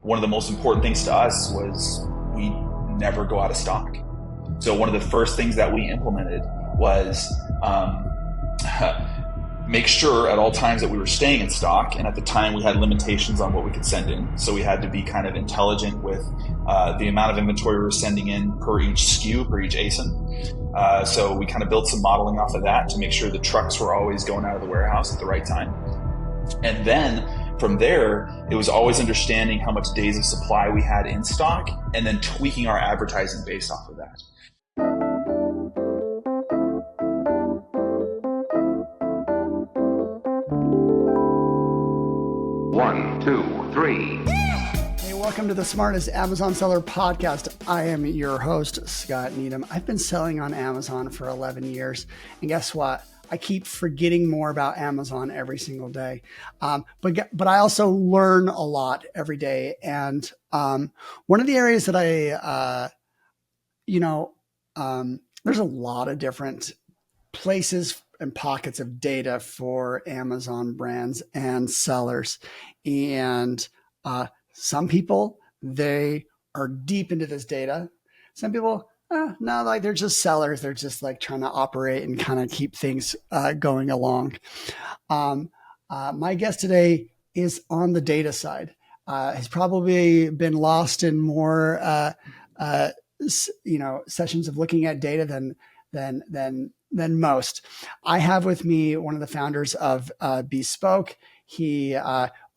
one of the most important things to us was we never go out of stock. So one of the first things that we implemented was make sure at all times that we were staying in stock. And at the time we had limitations on what we could send in. So we had to be kind of intelligent with the amount of inventory we were sending in per each SKU, per each ASIN. So we kind of built some modeling off of that to make sure the trucks were always going out of the warehouse at the right time. And then from there, it was always understanding how much days of supply we had in stock and then tweaking our advertising based off of that. One, two, three. Hey, welcome to the Smartest Amazon Seller Podcast. I am your host, Scott Needham. I've been selling on Amazon for 11 years. And guess what? I keep forgetting more about Amazon every single day. But I also learn a lot every day. And one of the areas that there's a lot of different places and pockets of data for Amazon brands and sellers. And some people, they are deep into this data. Some people, no, like they're just sellers. They're just like trying to operate and kind of keep things going along. My guest today is on the data side. Has probably been lost in more, sessions of looking at data than most. I have with me one of the founders of Bispoke. He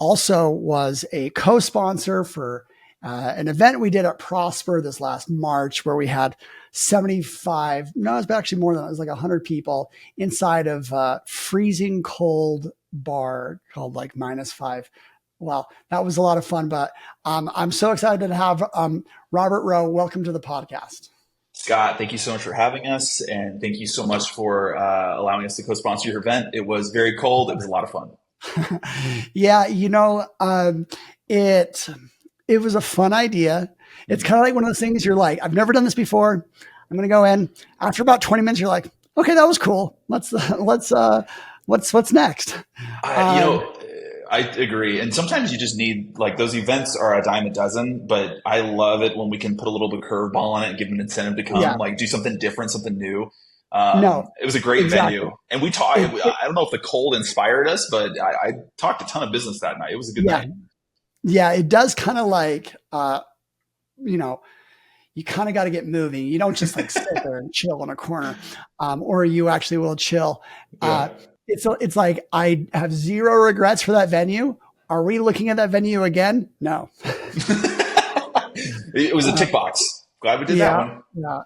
also was a co-sponsor for an event we did at Prosper this last March, where we had 75, no, it was actually more than that. It was like 100 people inside of a freezing cold bar called like -5. Well, that was a lot of fun, but I'm so excited to have Robert Rowe. Welcome to the podcast. Scott, thank you so much for having us, and thank you so much for allowing us to co-sponsor your event. It was very cold. It was a lot of fun. Yeah, it was a fun idea. It's kind of like one of those things you're like, I've never done this before. I'm going to go in. After about 20 minutes, you're like, okay, that was cool. What's next? I agree. And sometimes you just need, like, those events are a dime a dozen, but I love it when we can put a little bit of curveball on it and give them an incentive to come, like do something different, something new. It was a great venue. And we talked, I don't know if the cold inspired us, but I talked a ton of business that night. It was a good night. Yeah. It does kind of like, you kind of got to get moving. You don't just like sit there and chill in a corner, or you actually will chill. It's like, I have zero regrets for that venue. Are we looking at that venue again? No. It was a tick box. Glad we did that one. Yeah.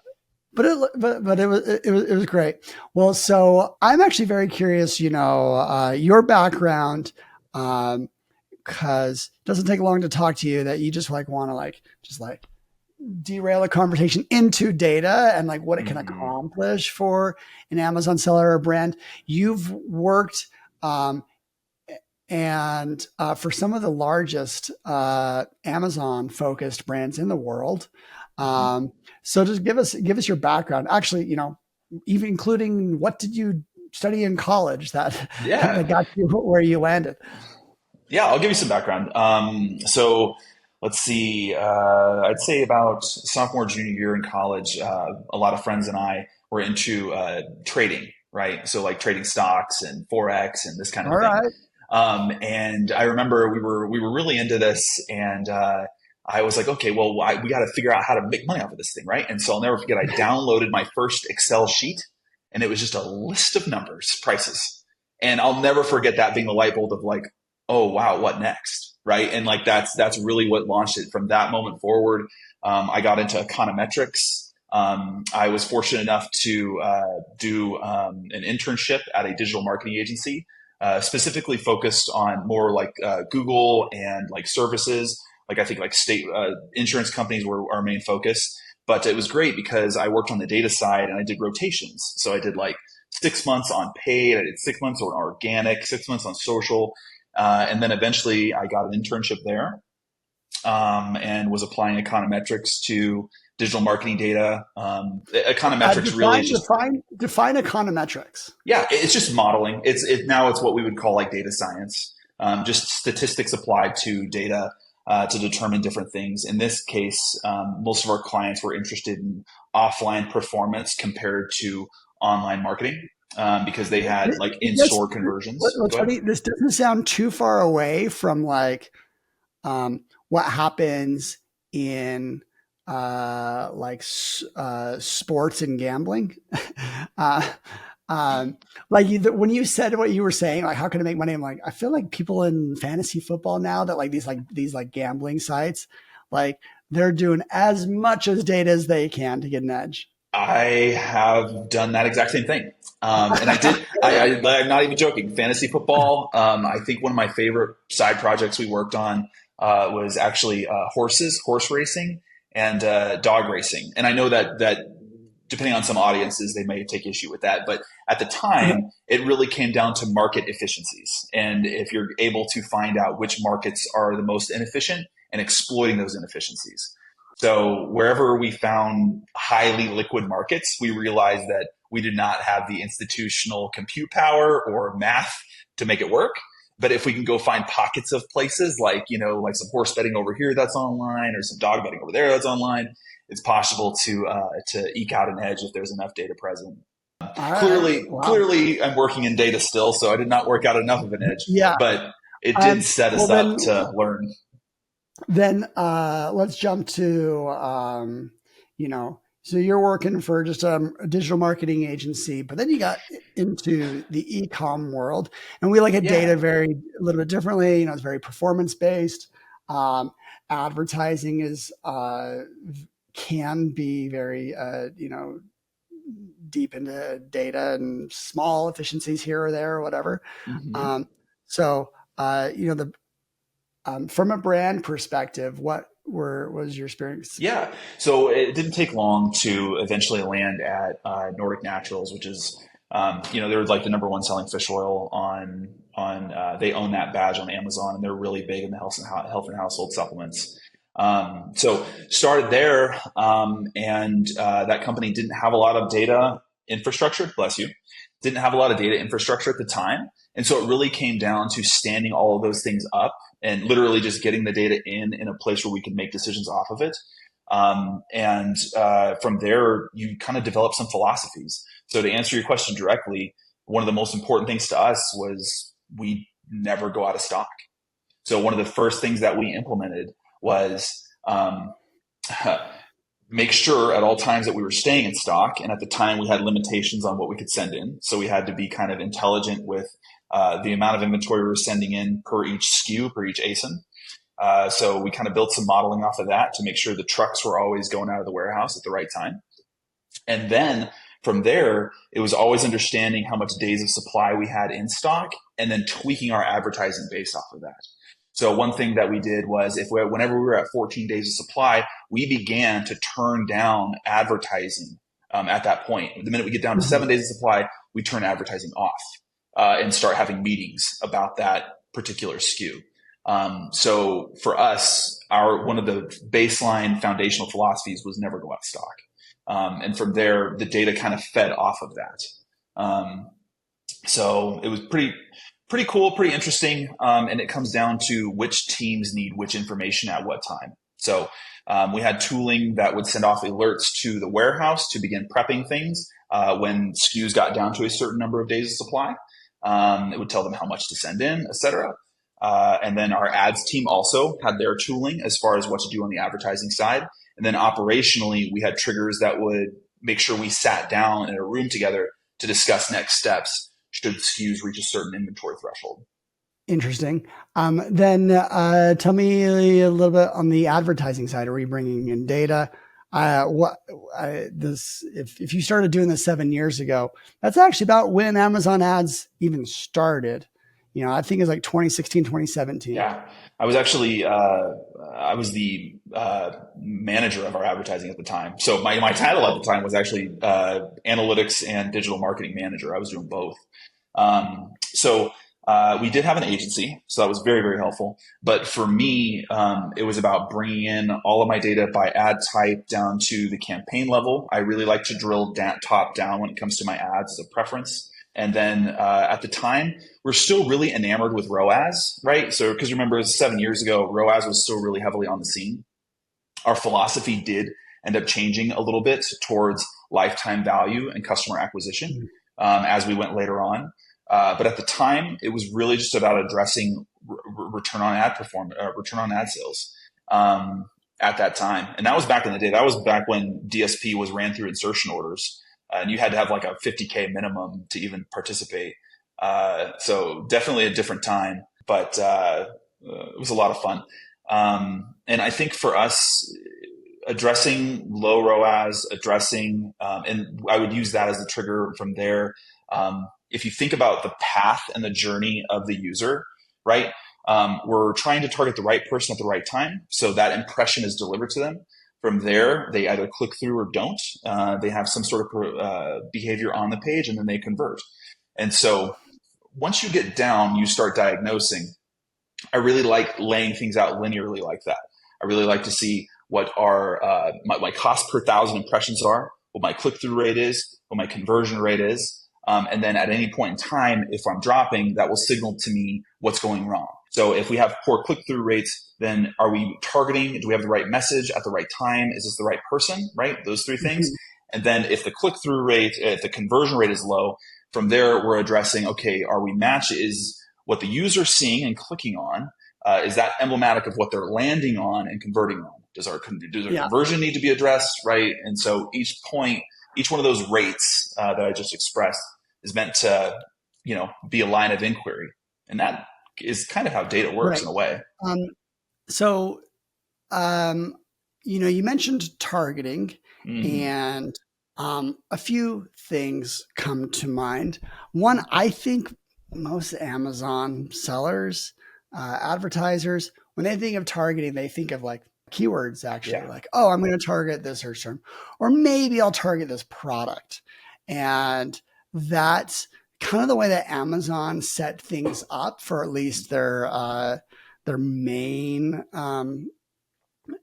But it was great. Well, so I'm actually very curious, your background, because it doesn't take long to talk to you that you just like want to derail a conversation into data and like what it can accomplish for an Amazon seller or brand. You've worked and for some of the largest Amazon focused brands in the world. So just give us your background. Actually, even including what did you study in college that got you where you landed? Yeah, I'll give you some background. So let's see, I'd say about sophomore, junior year in college, a lot of friends and I were into trading, right? So like trading stocks and Forex and this kind of thing. Right. And I remember we were really into this, and I was like, okay, well, we got to figure out how to make money off of this thing, right? And so I'll never forget, I downloaded my first Excel sheet, and it was just a list of numbers, prices. And I'll never forget that being the light bulb of like, oh, wow, what next? Right. And like, that's really what launched it. From that moment forward, I got into econometrics. I was fortunate enough to do an internship at a digital marketing agency, specifically focused on more like Google and like services. Like I think like state insurance companies were our main focus. But it was great because I worked on the data side and I did rotations. So I did like 6 months on paid, I did 6 months on organic, 6 months on social. And then eventually I got an internship there and was applying econometrics to digital marketing data. Econometrics define econometrics. Yeah, it's just modeling. It's what we would call like data science, just statistics applied to data. to determine different things. In this case, most of our clients were interested in offline performance compared to online marketing because they had like in-store conversions. What's Go ahead. funny, this doesn't sound too far away from like what happens in sports and gambling. uh, when you said what you were saying, like how can I make money? I'm like, I feel like people in fantasy football now that like these gambling sites, like they're doing as much as data as they can to get an edge. I have done that exact same thing. And I did, I'm not even joking. Fantasy football. I think one of my favorite side projects we worked on was actually horse racing and dog racing. And I know that depending on some audiences, they may take issue with that. But at the time, it really came down to market efficiencies. And if you're able to find out which markets are the most inefficient and exploiting those inefficiencies. So wherever we found highly liquid markets, we realized that we did not have the institutional compute power or math to make it work. But if we can go find pockets of places like some horse betting over here that's online or some dog betting over there that's online, it's possible to eke out an edge if there's enough data present. Clearly, I'm working in data still, so I did not work out enough of an edge. Yeah, but it did set us up to learn. Then let's jump to, so you're working for just a digital marketing agency, but then you got into the e-com world, and we look at data a little bit differently. It's very performance based. Advertising is can be very deep into data and small efficiencies here or there or whatever. Mm-hmm. From a brand perspective, what was your experience? Yeah, so it didn't take long to eventually land at Nordic Naturals, which is, they're like the number one selling fish oil on they own that badge on Amazon, and they're really big in the health and household supplements. So started there, and that company didn't have a lot of data infrastructure, bless you, didn't have a lot of data infrastructure at the time. And so it really came down to standing all of those things up and literally just getting the data in a place where we can make decisions off of it. From there, you kind of develop some philosophies. So to answer your question directly, one of the most important things to us was we never go out of stock. So one of the first things that we implemented was make sure at all times that we were staying in stock. And at the time, we had limitations on what we could send in. So we had to be kind of intelligent with the amount of inventory we were sending in per each SKU, per each ASIN. So we kind of built some modeling off of that to make sure the trucks were always going out of the warehouse at the right time. And then from there, it was always understanding how much days of supply we had in stock and then tweaking our advertising based off of that. So one thing that we did was whenever we were at 14 days of supply, we began to turn down advertising at that point. The minute we get down to 7 days of supply, we turn advertising off and start having meetings about that particular SKU. So for us, one of the baseline foundational philosophies was never go out of stock. And from there, the data kind of fed off of that. So it was pretty cool, pretty interesting. And it comes down to which teams need which information at what time. So we had tooling that would send off alerts to the warehouse to begin prepping things when SKUs got down to a certain number of days of supply. It would tell them how much to send in, et cetera. And then our ads team also had their tooling as far as what to do on the advertising side. And then operationally, we had triggers that would make sure we sat down in a room together to discuss next steps should SKUs reach a certain inventory threshold. Interesting. Then tell me a little bit on the advertising side. Are we bringing in data? If you started doing this 7 years ago, that's actually about when Amazon ads even started. I think it's like 2016, 2017. Yeah. I was actually, I was the manager of our advertising at the time. So my title at the time was actually analytics and digital marketing manager. I was doing both. We did have an agency, so that was very, very helpful. But for me, it was about bringing in all of my data by ad type down to the campaign level. I really like to drill top down when it comes to my ads as a preference. And then at the time, we're still really enamored with ROAS, right? So, because remember, 7 years ago, ROAS was still really heavily on the scene. Our philosophy did end up changing a little bit towards lifetime value and customer acquisition as we went later on. But at the time, it was really just about addressing return on return on ad sales at that time. And that was back in the day. That was back when DSP was ran through insertion orders, and you had to have like a 50K minimum to even participate. So definitely a different time, but it was a lot of fun. And I think for us, addressing low ROAS, and I would use that as the trigger from there. If you think about the path and the journey of the user, right? We're trying to target the right person at the right time, so that impression is delivered to them. From there, they either click through or don't. They have some sort of behavior on the page, and then they convert. And so once you get down, you start diagnosing. I really like laying things out linearly like that. I really like to see what our my cost per 1,000 impressions are, what my click-through rate is, what my conversion rate is. And then at any point in time, if I'm dropping, that will signal to me what's going wrong. So if we have poor click-through rates, then are we targeting? Do we have the right message at the right time? Is this the right person? Right? Those three things. And then if the click-through rate, if the conversion rate is low, from there, we're addressing, okay, are we is what the user's seeing and clicking on, is that emblematic of what they're landing on and converting on? Does their conversion need to be addressed, right? And so each one of those rates that I just expressed is meant to, be a line of inquiry. And that is kind of how data works in a way. So, you mentioned targeting, and a few things come to mind. One, I think most Amazon sellers, advertisers, when they think of targeting, they think of like keywords actually, like, oh, I'm going to target this search term, or maybe I'll target this product. And that's kind of the way that Amazon set things up for at least their main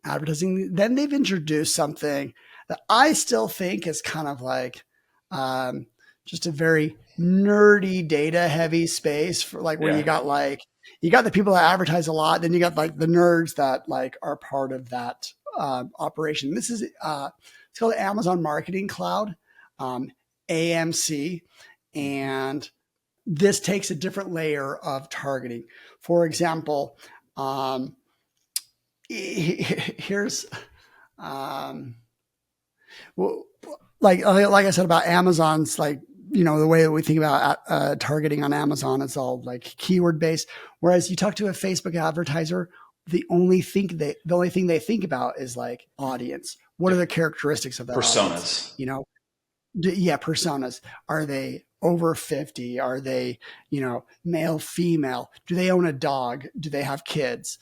advertising. Then they've introduced something that I still think is kind of like just a very nerdy, data heavy space for like where you got the people that advertise a lot, then you got like the nerds that like are part of that operation. This is it's called Amazon Marketing Cloud, AMC, and this takes a different layer of targeting. For example, here's like I said about Amazon's, like, the way that we think about targeting on Amazon, it's all like keyword based. Whereas you talk to a Facebook advertiser, the only thing they think about is like audience. What are the characteristics of that personas? Audience? Personas. Are they over 50? Are they, male, female? Do they own a dog? Do they have kids?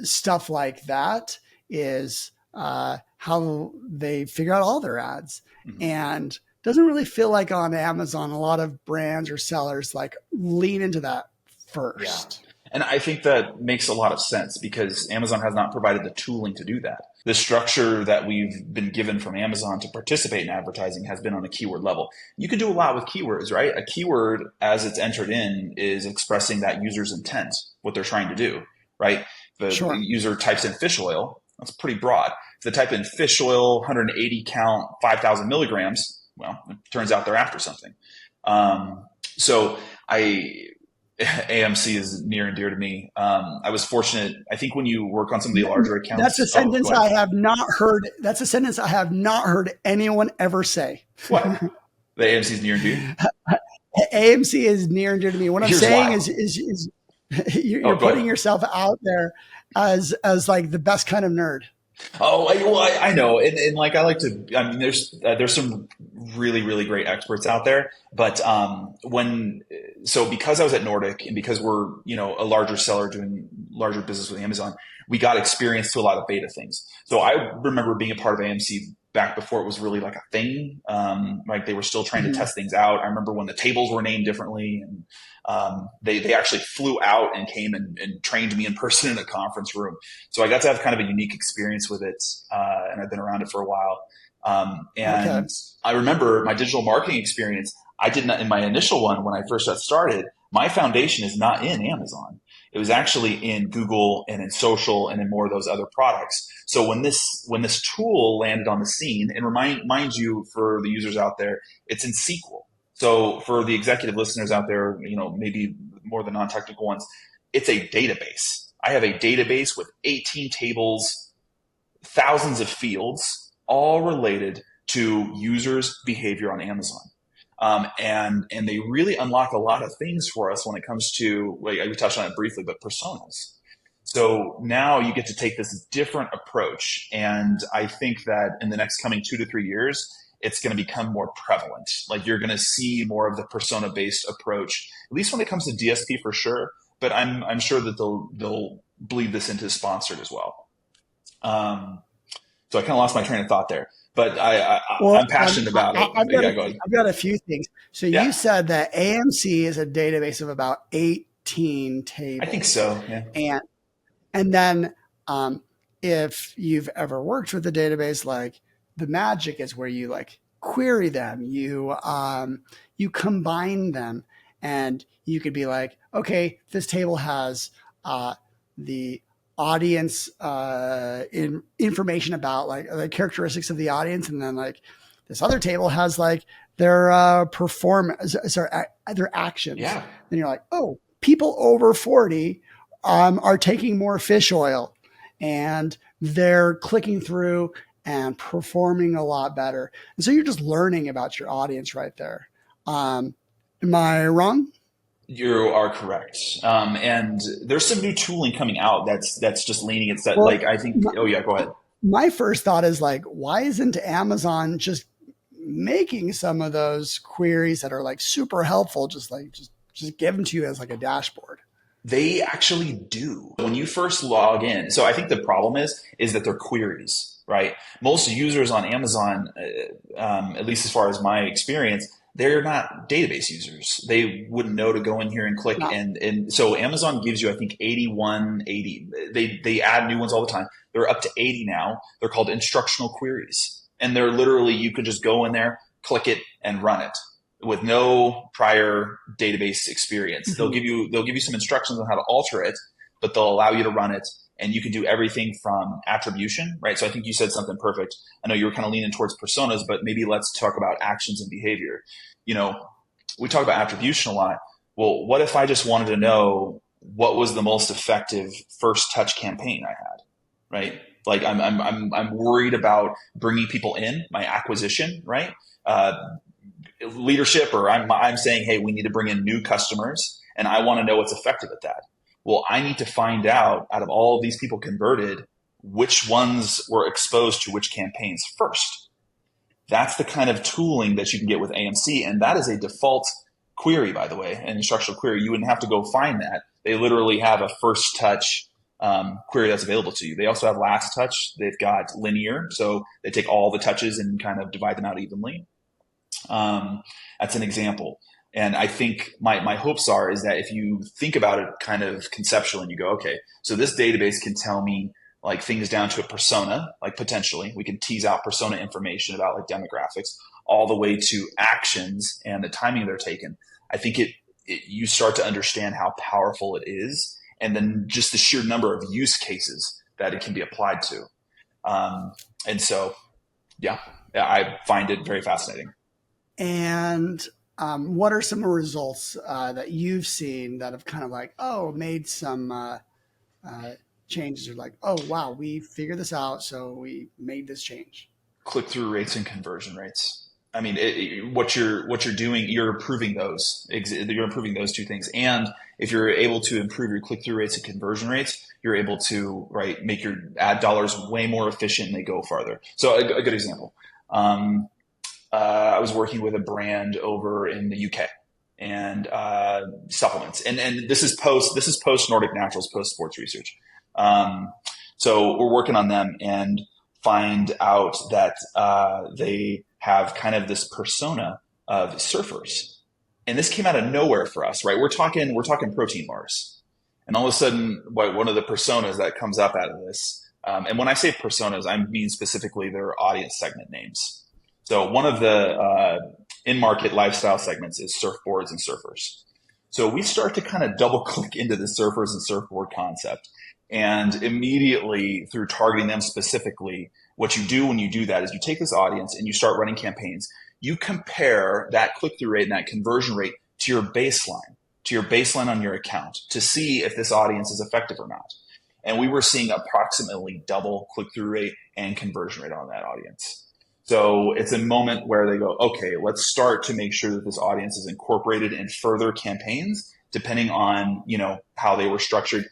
Stuff like that is how they figure out all their ads. And doesn't really feel like on Amazon, a lot of brands or sellers like lean into that first. Yeah. And I think that makes a lot of sense because Amazon has not provided the tooling to do that. The structure that we've been given from Amazon to participate in advertising has been on a keyword level. You can do a lot with keywords, right? A keyword, as it's entered in, is expressing that user's intent, what they're trying to do, right? The user types in fish oil, that's pretty broad. If they type in fish oil, 180 count, 5,000 milligrams, well, it turns out they're after something. So AMC is near and dear to me. I was fortunate. I think when you work on some of the larger accounts, that's a sentence I have not heard. That's a sentence I have not heard anyone ever say. What? The AMC is near and dear? AMC is near and dear to me. What I'm saying is you're putting yourself out there as like the best kind of nerd. Oh, I know. And like, I like to, I mean, there's some really, really great experts out there, but, because I was at Nordic and because we're, a larger seller doing larger business with Amazon, we got experience to a lot of beta things. So I remember being a part of AMC back before it was really like a thing. Like they were still trying to test things out. I remember when the tables were named differently, and they actually flew out and came and trained me in person in a conference room. So I got to have kind of a unique experience with it, and I've been around it for a while. I remember my digital marketing experience. I did not, in my initial one, when I first got started, my foundation is not in Amazon. It was actually in Google and in social and in more of those other products. So when this tool landed on the scene, and mind you, for the users out there, it's in SQL. So for the executive listeners out there, maybe more the non-technical ones, it's a database. I have a database with 18 tables, thousands of fields, all related to users' behavior on Amazon. And they really unlock a lot of things for us when it comes to, like we touched on it briefly, but personas. So now you get to take this different approach. And I think that in the next coming 2 to 3 years, it's going to become more prevalent. Like you're going to see more of the persona-based approach, at least when it comes to DSP for sure. But I'm sure that they'll bleed this into sponsored as well. So I kind of lost my train of thought there. But I'm passionate about it. I've got a few things. So you said that AMC is a database of about 18 tables. I think so. Yeah. And then if you've ever worked with a database, like the magic is where you like query them, you combine them, and you could be like, okay, this table has the audience information about like the characteristics of the audience, and then like this other table has like their performance, their actions. Yeah. Then you're like, oh, people over 40 are taking more fish oil, and they're clicking through and performing a lot better. And so you're just learning about your audience right there. Am I wrong? You are correct. And there's some new tooling coming out that's just leaning it set. Well, like I think, go ahead. My first thought is like, why isn't Amazon just making some of those queries that are like super helpful? Just give them to you as like a dashboard. They actually do. When you first log in, so I think the problem is that they're queries, right? Most users on Amazon, at least as far as my experience, they're not database users. They wouldn't know to go in here and click. No. And so Amazon gives you, I think, 80. They add new ones all the time. They're up to 80 now. They're called instructional queries. And they're literally, you could just go in there, click it, and run it with no prior database experience. Mm-hmm. They'll give you some instructions on how to alter it, but they'll allow you to run it. And you can do everything from attribution, right? So I think you said something perfect. I know you were kind of leaning towards personas, but maybe let's talk about actions and behavior. We talk about attribution a lot. Well, what if I just wanted to know what was the most effective first touch campaign I had, right? Like I'm worried about bringing people in, my acquisition, right? Leadership, or I'm saying, hey, we need to bring in new customers, and I want to know what's effective at that. Well, I need to find out of all of these people converted, which ones were exposed to which campaigns first. That's the kind of tooling that you can get with AMC. And that is a default query, by the way, an instructional query. You wouldn't have to go find that. They literally have a first touch query that's available to you. They also have last touch. They've got linear. So they take all the touches and kind of divide them out evenly. That's an example. And I think my hopes is that if you think about it kind of conceptually and you go, okay, so this database can tell me like things down to a persona, like potentially we can tease out persona information about like demographics all the way to actions and the timing they're taken. I think you start to understand how powerful it is, and then just the sheer number of use cases that it can be applied to. And so, I find it very fascinating. And what are some results that you've seen that have kind of like, made some changes, or like, oh, wow, we figured this out, so we made this change? Click-through rates and conversion rates. I mean, what you're doing, you're improving those. You're improving those two things. And if you're able to improve your click-through rates and conversion rates, you're able to make your ad dollars way more efficient and they go farther. So a good example. I was working with a brand over in the UK and supplements, and this is post Nordic Naturals, post sports research. So we're working on them and find out that they have kind of this persona of surfers, and this came out of nowhere for us, right? We're talking protein bars, and all of a sudden, one of the personas that comes up out of this, and when I say personas, I mean specifically their audience segment names. So one of the in-market lifestyle segments is surfboards and surfers. So we start to kind of double click into the surfers and surfboard concept. And immediately through targeting them specifically, what you do when you do that is you take this audience and you start running campaigns. You compare that click-through rate and that conversion rate to your baseline on your account to see if this audience is effective or not. And we were seeing approximately double click-through rate and conversion rate on that audience. So it's a moment where they go, okay, let's start to make sure that this audience is incorporated in further campaigns, depending on, how they were structured.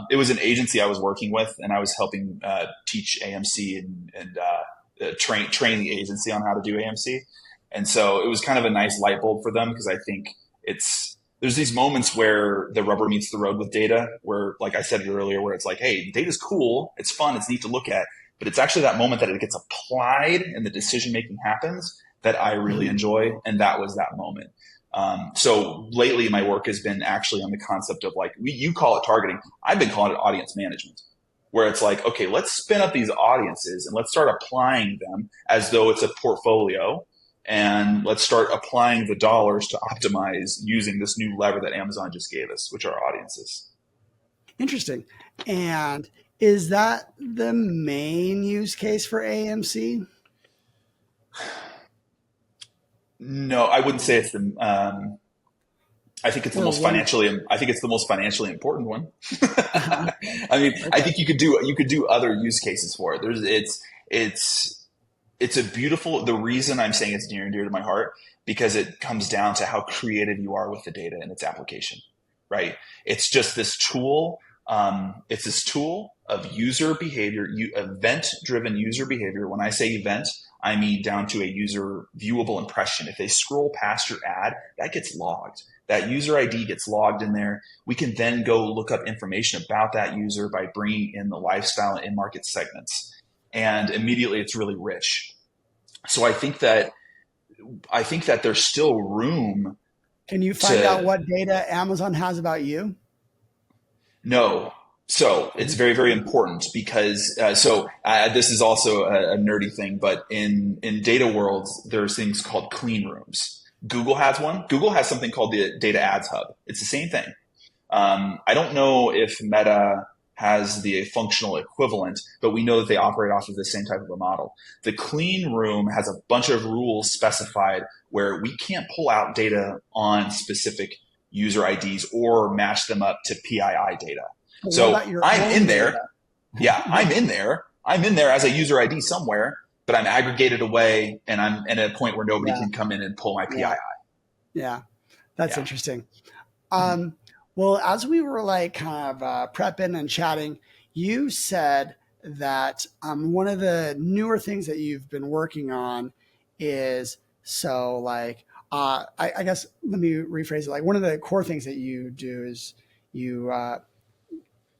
It was an agency I was working with, and I was helping teach AMC and train the agency on how to do AMC. And so it was kind of a nice light bulb for them, because I think there's these moments where the rubber meets the road with data, where, like I said earlier, where it's like, hey, data's cool, it's fun, it's neat to look at, but it's actually that moment that it gets applied and the decision making happens that I really enjoy. And that was that moment. So lately my work has been actually on the concept of, like, you call it targeting. I've been calling it audience management, where it's like, okay, let's spin up these audiences and let's start applying them as though it's a portfolio. And let's start applying the dollars to optimize using this new lever that Amazon just gave us, which are audiences. Interesting. And is that the main use case for AMC? No, I wouldn't say it's the. I think it's the most financially. I think it's the most financially important one. I mean, okay. I think you could do other use cases for it. It's a beautiful. The reason I'm saying it's near and dear to my heart, because it comes down to how creative you are with the data and its application. Right? It's just this tool. It's this tool of user behavior, event-driven user behavior. When I say event, I mean down to a user viewable impression. If they scroll past your ad, that gets logged. That user ID gets logged in there. We can then go look up information about that user by bringing in the lifestyle and in-market segments. And immediately it's really rich. So I think that there's still room. Can you find out what data Amazon has about you? No. So it's very, very important, because this is also a nerdy thing, but in data worlds, there's things called clean rooms. Google has one. Google has something called the Data Ads Hub. It's the same thing. I don't know if Meta has the functional equivalent, but we know that they operate off of the same type of a model. The clean room has a bunch of rules specified where we can't pull out data on specific user IDs or match them up to PII data. So I'm in there. Data? Yeah, I'm in there. I'm in there as a user ID somewhere, but I'm aggregated away, and I'm at a point where nobody can come in and pull my PII. Yeah, that's interesting. Well, as we were kind of prepping and chatting, you said that one of the newer things that you've been working on is I guess let me rephrase it. One of the core things that you do is you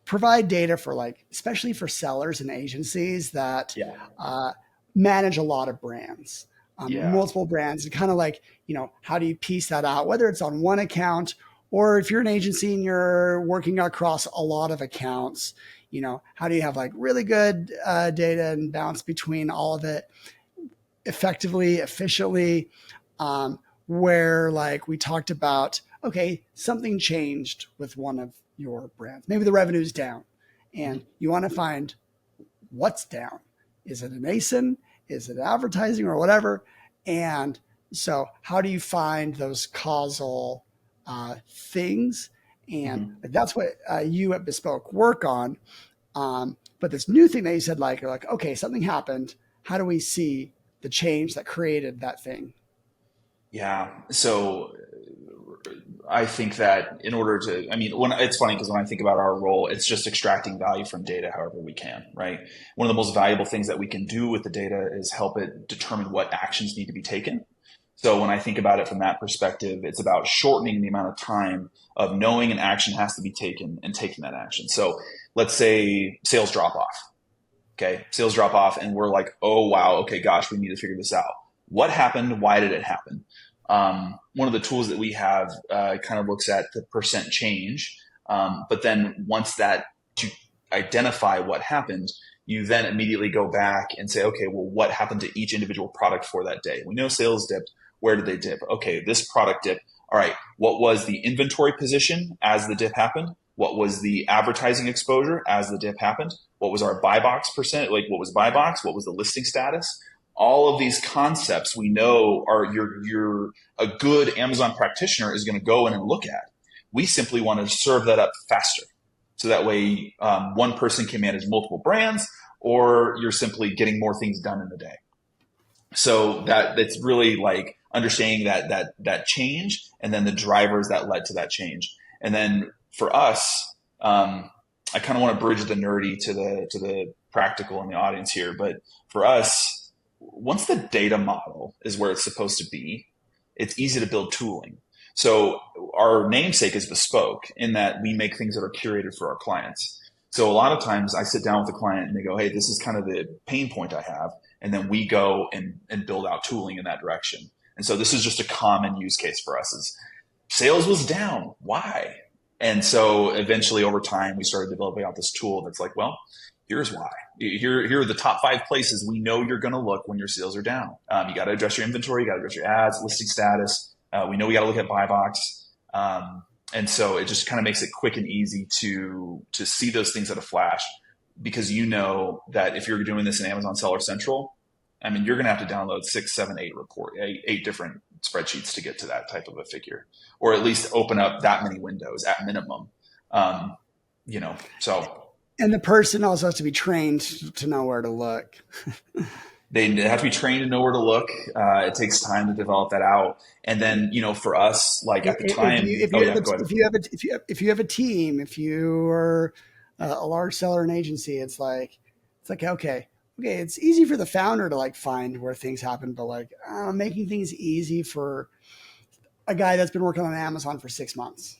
provide data for especially for sellers and agencies that manage a lot of brands, multiple brands, and kind of how do you piece that out, whether it's on one account or if you're an agency and you're working across a lot of accounts, how do you have really good data and balance between all of it effectively, efficiently, where we talked about, okay, something changed with one of your brands. Maybe the revenue's down and you want to find what's down. Is it an ASIN? Is it advertising or whatever? And so how do you find those causal things? And that's what you at Bispoke work on. But this new thing that you said, you're okay, something happened. How do we see the change that created that thing? Yeah. So I think that in order to, it's funny because when I think about our role, it's just extracting value from data however we can, right? One of the most valuable things that we can do with the data is help it determine what actions need to be taken. So when I think about it from that perspective, it's about shortening the amount of time of knowing an action has to be taken and taking that action. So let's say sales drop off. Okay, sales drop off and we're like, oh, wow, okay, gosh, we need to figure this out. What happened? Why did it happen? One of the tools that we have kind of looks at the percent change. But then once that, to identify what happened, you then immediately go back and say, okay, well, what happened to each individual product for that day? We know sales dipped. Where did they dip? Okay, this product dipped. All right, what was the inventory position as the dip happened? What was the advertising exposure as the dip happened? What was our buy box percent? Like, what was buy box? What was the listing status? All of these concepts we know are you're a good Amazon practitioner is going to go in and look at. We simply want to serve that up faster. So that way, one person can manage multiple brands, or you're simply getting more things done in the day. So that's really like understanding that change, and then the drivers that led to that change. And then for us, I kind of want to bridge the nerdy to the practical in the audience here. But for us, once the data model is where it's supposed to be, it's easy to build tooling. So our namesake is Bispoke, in that we make things that are curated for our clients. So a lot of times I sit down with the client and they go, hey, this is kind of the pain point I have. And then we go and build out tooling in that direction. And so this is just a common use case for us is sales was down. Why? And so eventually over time, we started developing out this tool that's like, well, here's why. Here are the top 5 places we know you're going to look when your sales are down. You got to address your inventory. You got to address your ads, listing status. We know we got to look at buy box. And so it just kind of makes it quick and easy to see those things at a flash, because you know that if you're doing this in Amazon Seller Central, I mean, you're going to have to download 6, 7, 8 different spreadsheets to get to that type of a figure, or at least open up that many windows at minimum. So. And the person also has to be trained to know where to look. They have to be trained to know where to look. It takes time to develop that out. And then, for us, like at the time, if you have a team, if you are a large seller and agency, it's like, okay, it's easy for the founder to like find where things happen, but like making things easy for a guy that's been working on Amazon for 6 months.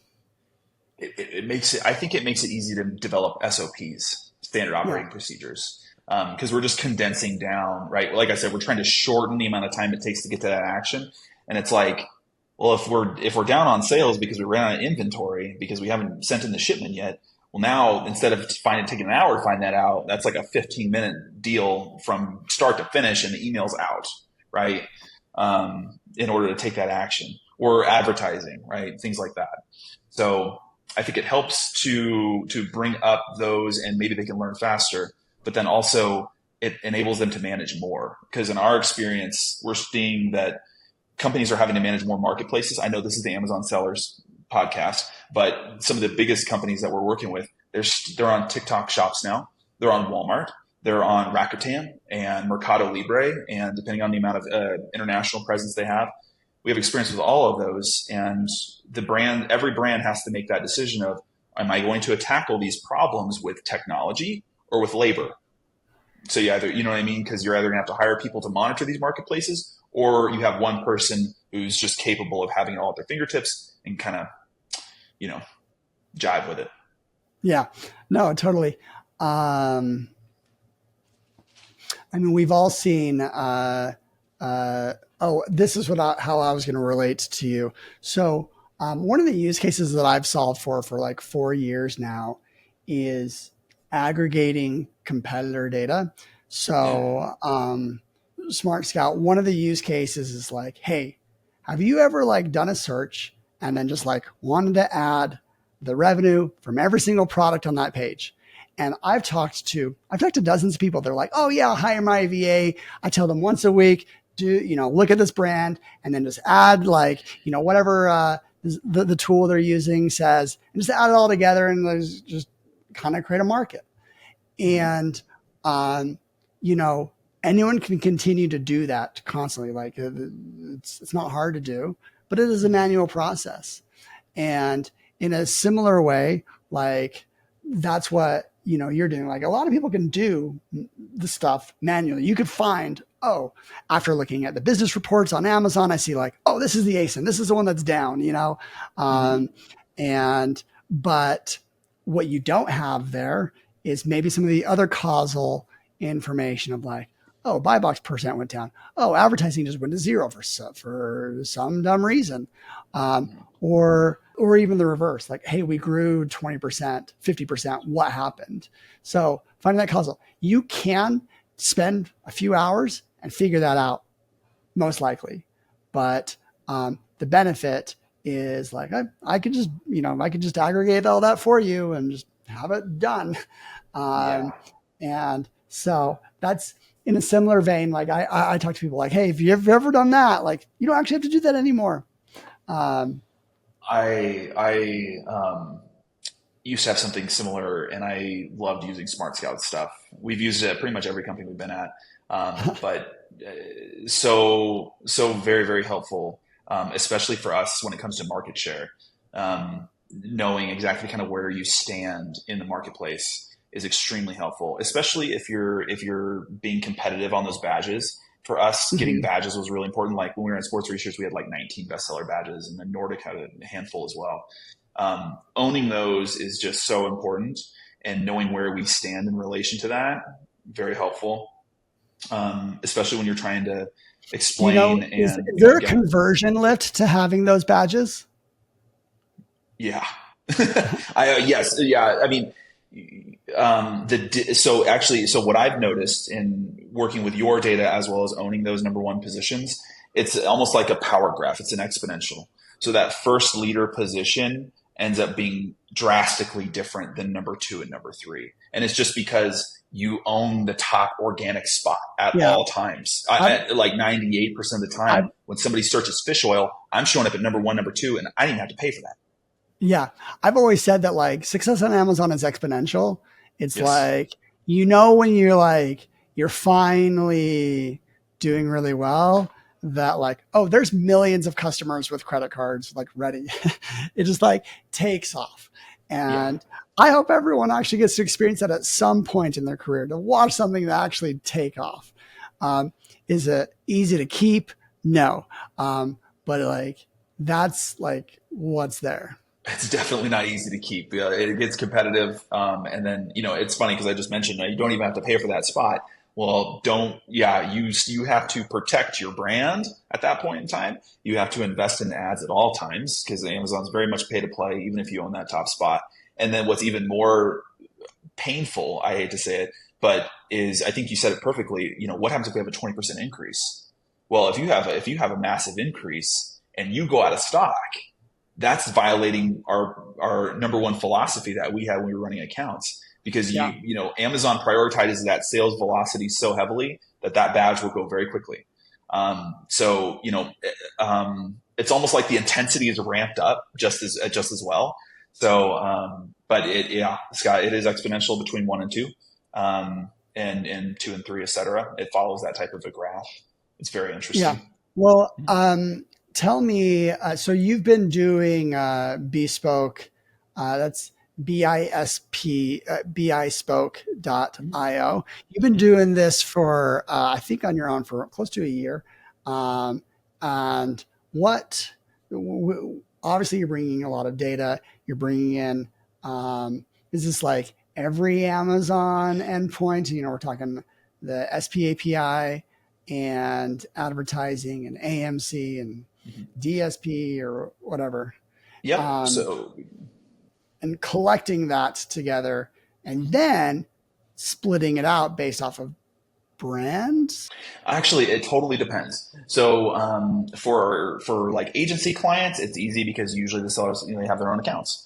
I think it makes it easy to develop SOPs, standard operating procedures. Because we're just condensing down, right? Like I said, we're trying to shorten the amount of time it takes to get to that action. And it's like, well, if we're down on sales because we ran out of inventory because we haven't sent in the shipment yet, well, now instead of taking an hour to find that out, that's like a 15-minute deal from start to finish, and the email's out, right? In order to take that action, or advertising, right? Things like that. So I think it helps to bring up those, and maybe they can learn faster. But then also it enables them to manage more, because in our experience, we're seeing that companies are having to manage more marketplaces. I know this is the Amazon Sellers podcast, but some of the biggest companies that we're working with, they're on TikTok shops now. They're on Walmart. They're on Rakuten and Mercado Libre. And depending on the amount of international presence they have, we have experience with all of those. And every brand has to make that decision of, am I going to tackle these problems with technology or with labor? So you either, you know what I mean? Because you're either going to have to hire people to monitor these marketplaces, or you have one person who's just capable of having it all at their fingertips and kind of, jive with it. Yeah, no, totally. I mean, we've all seen, this is how I was going to relate to you. So one of the use cases that I've solved for like 4 years now is aggregating competitor data. So SmartScout, one of the use cases is like, hey, have you ever like done a search and then just like wanted to add the revenue from every single product on that page? And I've talked to dozens of people. They're like, oh yeah, I'll hire my VA. I tell them once a week, look at this brand and then just add like, whatever the tool they're using says, and just add it all together and just kind of create a market. And, anyone can continue to do that constantly. Like it's not hard to do, but it is a manual process. And in a similar way, like that's what, you're doing. Like a lot of people can do the stuff manually. You could find, after looking at the business reports on Amazon, I see like, this is the ASIN. This is the one that's down, but what you don't have there is maybe some of the other causal information of like, buy box percent went down. Advertising just went to 0 for some dumb reason. Or even the reverse, like, hey, we grew 20%, 50%. What happened? So if finding that causal. You can spend a few hours and figure that out, most likely. But the benefit is like, I could just, I could just aggregate all that for you and just have it done. And so that's in a similar vein. Like I talk to people like, hey, if you've ever done that, like you don't actually have to do that anymore. I used to have something similar, and I loved using SmartScout stuff. We've used it at pretty much every company we've been at, but so very, very helpful, especially for us when it comes to market share. Knowing exactly kind of where you stand in the marketplace is extremely helpful, especially if you're being competitive on those badges. For us, getting badges was really important. Like when we were in sports research, we had like 19 bestseller badges, and then Nordic had a handful as well. Owning those is just so important, and knowing where we stand in relation to that, very helpful. Especially when you're trying to explain. Is there a conversion lift to having those badges? Yeah. Yes. Yeah. I mean, so what I've noticed in working with your data as well as owning those number one positions, it's almost like a power graph. It's an exponential. So that first leader position ends up being drastically different than number two and number three. And it's just because you own the top organic spot at all times. At like 98% of the time, when somebody searches fish oil, I'm showing up at number one, number two, and I didn't even have to pay for that. Yeah. I've always said that like success on Amazon is exponential. It's like, when you're finally doing really well, that like, oh, there's millions of customers with credit cards like ready. It just like takes off. And I hope everyone actually gets to experience that at some point in their career, to watch something that actually take off. Is it easy to keep? No. But like, that's like what's there. It's definitely not easy to keep. It gets competitive. And then, it's funny because I just mentioned you don't even have to pay for that spot. Well, you have to protect your brand at that point in time. You have to invest in ads at all times because Amazon's very much pay to play, even if you own that top spot. And then what's even more painful, I hate to say it, but is, I think you said it perfectly, what happens if we have a 20% increase? Well, if you have a massive increase and you go out of stock, that's violating our number one philosophy that we had when we were running accounts. Because Amazon prioritizes that sales velocity so heavily that badge will go very quickly. It's almost like the intensity is ramped up just as well. So, but Scott, it is exponential between 1 and 2, and 2 and 3, etc. It follows that type of a graph. It's very interesting. Yeah. Well, tell me. So you've been doing Bispoke. That's bispoke.io. You've been doing this for, I think on your own for close to a year. And obviously you're bringing a lot of data. You're bringing in, is this like every Amazon endpoint? We're talking the SP API and advertising and AMC and DSP or whatever. Yeah. And collecting that together and then splitting it out based off of brands? Actually, it totally depends. So for like agency clients, it's easy because usually the sellers they have their own accounts.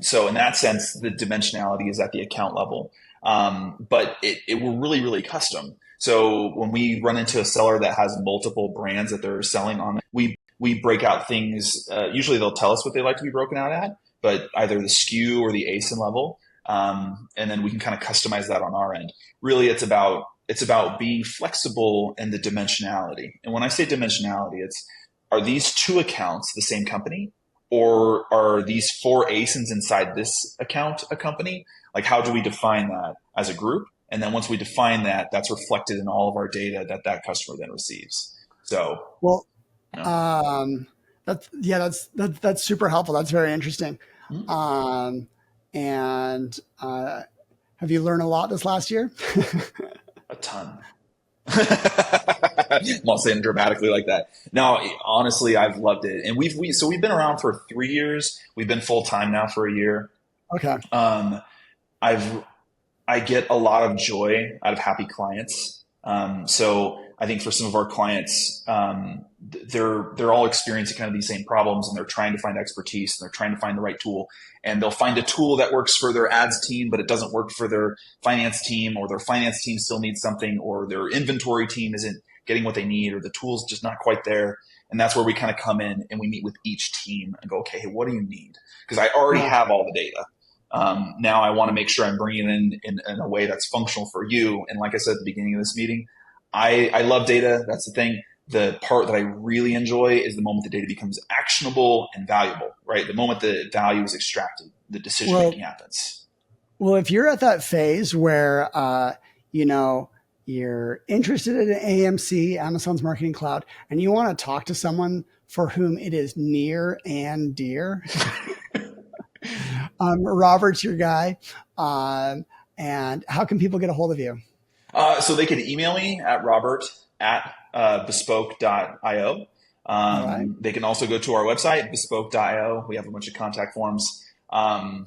So in that sense, the dimensionality is at the account level. But it will really, really custom. So when we run into a seller that has multiple brands that they're selling on, we break out things. Usually they'll tell us what they like to be broken out at, but either the SKU or the ASIN level. And then we can kind of customize that on our end. Really, it's about being flexible in the dimensionality. And when I say dimensionality, are these 2 accounts the same company? Or are these 4 ASINs inside this account a company? Like, how do we define that as a group? And then once we define that, that's reflected in all of our data that customer then receives. So, that's super helpful. That's very interesting. Mm-hmm. Have you learned a lot this last year? A ton. I'm not saying dramatically like that. No, honestly, I've loved it. And we've been around for 3 years. We've been full time now for a year. Okay. I get a lot of joy out of happy clients. So I think for some of our clients, they're all experiencing kind of these same problems, and they're trying to find expertise, and they're trying to find the right tool. And they'll find a tool that works for their ads team, but it doesn't work for their finance team, or their finance team still needs something, or their inventory team isn't getting what they need, or the tool's just not quite there. And that's where we kind of come in and we meet with each team and go, okay, hey, what do you need? Because I already have all the data. Now I want to make sure I'm bringing it in a way that's functional for you. And like I said at the beginning of this meeting, I love data. That's the thing. The part that I really enjoy is the moment the data becomes actionable and valuable, right? The moment the value is extracted, the decision making happens. Well, if you're at that phase where, you're interested in AMC, Amazon's Marketing Cloud, and you want to talk to someone for whom it is near and dear, Robert's your guy. And how can people get a hold of you? So they can email me at robert@bispoke.io. Right. They can also go to our website, bispoke.io. We have a bunch of contact forms. I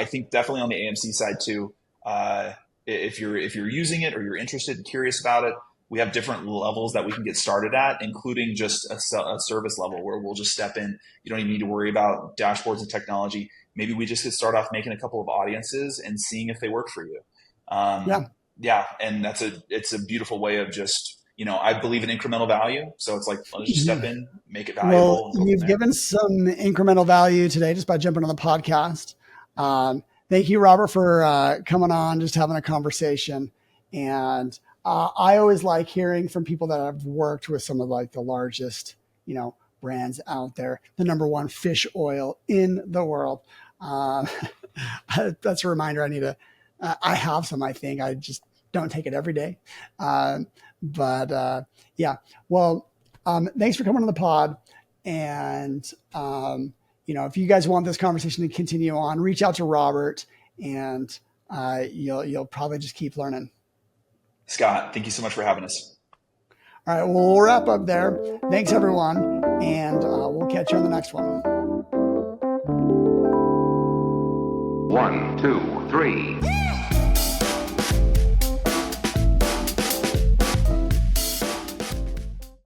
think definitely on the AMC side too. If you're using it or you're interested and curious about it, we have different levels that we can get started at, including just a service level where we'll just step in. You don't even need to worry about dashboards and technology. Maybe we just could start off making a couple of audiences and seeing if they work for you. And it's a beautiful way of just, I believe in incremental value. So it's like, let's just step in, make it valuable. Well, you've given some incremental value today just by jumping on the podcast. Thank you, Robert, for coming on, just having a conversation. And I always like hearing from people that have worked with some of like the largest, brands out there, the number one fish oil in the world. That's a reminder. I have some, I think. I just don't take it every day. Well, thanks for coming on the pod. And, if you guys want this conversation to continue on, reach out to Robert, and you'll probably just keep learning. Scott, thank you so much for having us. All right, well, we'll wrap up there. Thanks, everyone, and we'll catch you on the next one. 1, 2, 3.